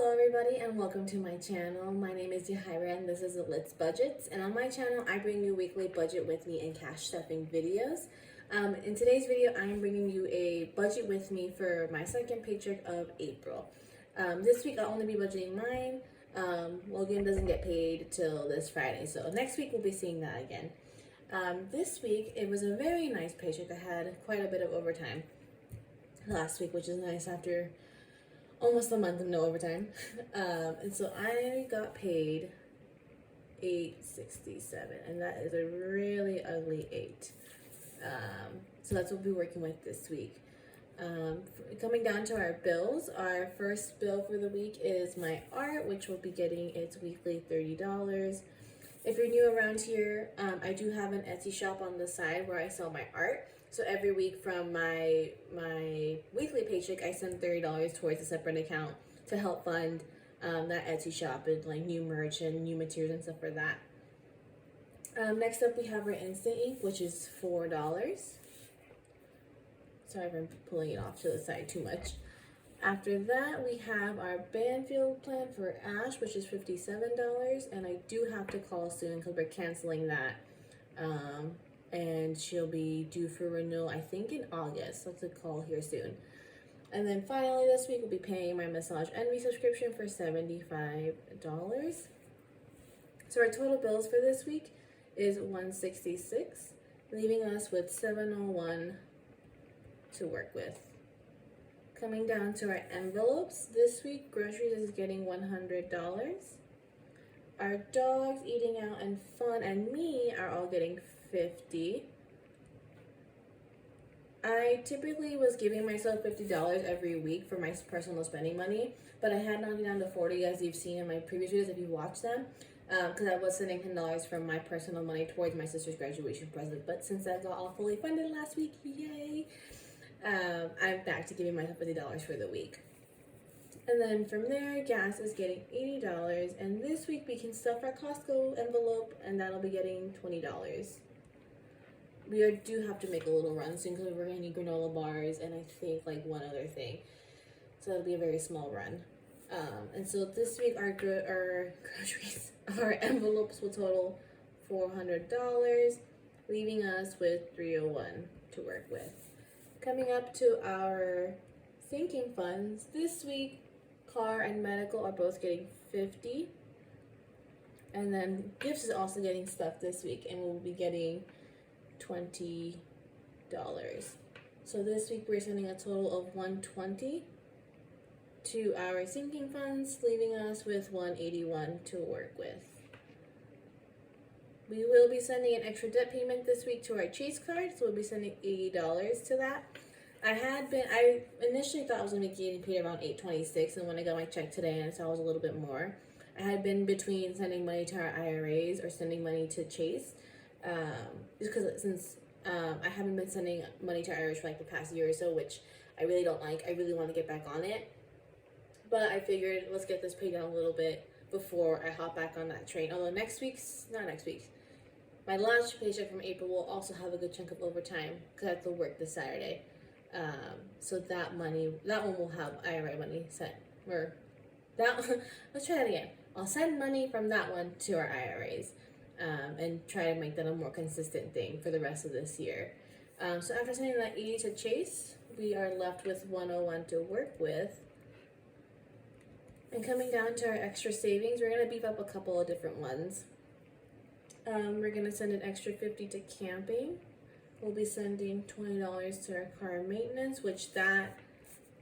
Hello everybody and welcome to my channel. My name is Yahaira and this is Let's Budgets, and on my channel I bring you weekly budget with me and cash stuffing videos. In today's video I'm bringing you a budget with me for my second paycheck of April. This week I'll only be budgeting mine. Logan doesn't get paid till this Friday, so next week we'll be seeing that again. This week it was a very nice paycheck. I had quite a bit of overtime last week, which is nice after almost a month of no overtime. And so I got paid $8.67, and that is a really ugly 8. So that's what we'll be working with this week. Coming down to our bills, our first bill for the week is my art, which will be getting its weekly $30. If you're new around here, I do have an Etsy shop on the side where I sell my art. So every week from my weekly paycheck, I send $30 towards a separate account to help fund that Etsy shop and like new merch and new materials and stuff for that. Next up, we have our Instant Ink, which is $4. Sorry if I'm pulling it off to the side too much. After that, we have our Banfield plan for Ash, which is $57, and I do have to call soon because we're canceling that. And she'll be due for renewal, I think, in August. So let's call here soon. And then finally this week, we'll be paying my Massage Envy subscription for $75. So our total bills for this week is $166, leaving us with $701 to work with. Coming down to our envelopes, this week groceries is getting $100. Our dogs, eating out, and fun, and me are all getting $50. I typically was giving myself $50 every week for my personal spending money, but I had knocked it down to $40, as you've seen in my previous videos if you watched them, because I was sending $10 from my personal money towards my sister's graduation present. But since I got all fully funded last week, yay, I'm back to giving myself $50 for the week. And then from there, gas is getting $80, and this week we can stuff our Costco envelope, and that'll be getting $20. We do have to make a little run soon because we're gonna need granola bars and I think like one other thing. So that'll be a very small run. And so this week our groceries, our envelopes will total $400, leaving us with $301 to work with. Coming up to our sinking funds, this week car and medical are both getting $50, and then gifts is also getting stuff this week, and we'll be getting $20. So this week we're sending a total of $120 to our sinking funds, leaving us with $181 to work with. We will be sending an extra debt payment this week to our Chase card, so we'll be sending $80 to that. I initially thought I was going to be getting paid around $826, and when I got my check today I saw it was a little bit more. I had been between sending money to our IRAs or sending money to Chase, just because since I haven't been sending money to IRAs for like the past year or so, which I really don't like. I really want to get back on it, but I figured let's get this paid down a little bit before I hop back on that train. Although my last paycheck from April will also have a good chunk of overtime because I have to work this Saturday. So that one will have IRA money sent, or that, let's try that again. I'll send money from that one to our IRAs, and try to make that a more consistent thing for the rest of this year. So after sending that 80 to Chase, we are left with 101 to work with. And coming down to our extra savings, we're going to beef up a couple of different ones. We're going to send an extra $50 to camping. We'll be sending $20 to our car maintenance, which that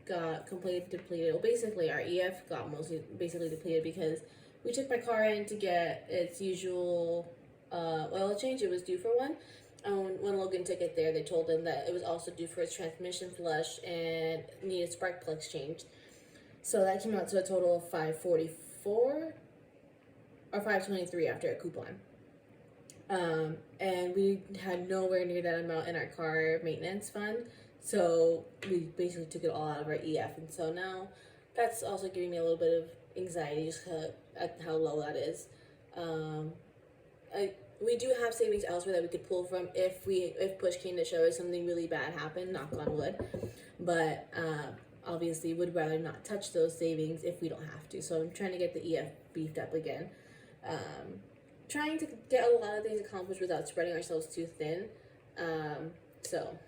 got completely depleted. Well, basically our EF got basically depleted because we took my car in to get its usual oil change. It was due for one. When Logan took it there, they told him that it was also due for its transmission flush and needed spark plugs changed. So that came out to a total of $544 or $523 after a coupon. And we had nowhere near that amount in our car maintenance fund, so we basically took it all out of our EF, and so now that's also giving me a little bit of anxiety just at how low that is. We do have savings elsewhere that we could pull from if push came to shove, if something really bad happened, knock on wood, but obviously would rather not touch those savings if we don't have to. So I'm trying to get the EF beefed up again. Trying to get a lot of things accomplished without spreading ourselves too thin. So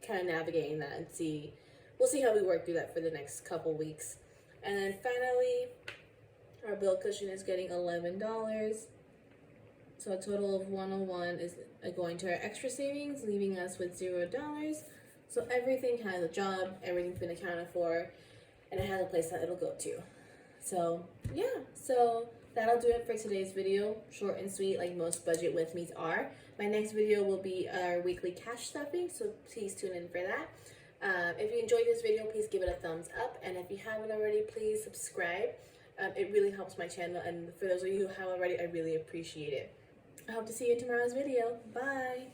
kind of navigating that and we'll see how we work through that for the next couple weeks. And then finally, our bill cushion is getting $11. So a total of 101 is going to our extra savings, leaving us with $0. So everything has a job, everything's been accounted for, and it has a place that it'll go to. So yeah, so that'll do it for today's video. Short and sweet, like most budget with me's are. My next video will be our weekly cash stuffing, so please tune in for that. If you enjoyed this video, please give it a thumbs up, and if you haven't already, please subscribe. It really helps my channel, and for those of you who have already, I really appreciate it. I hope to see you in tomorrow's video. Bye!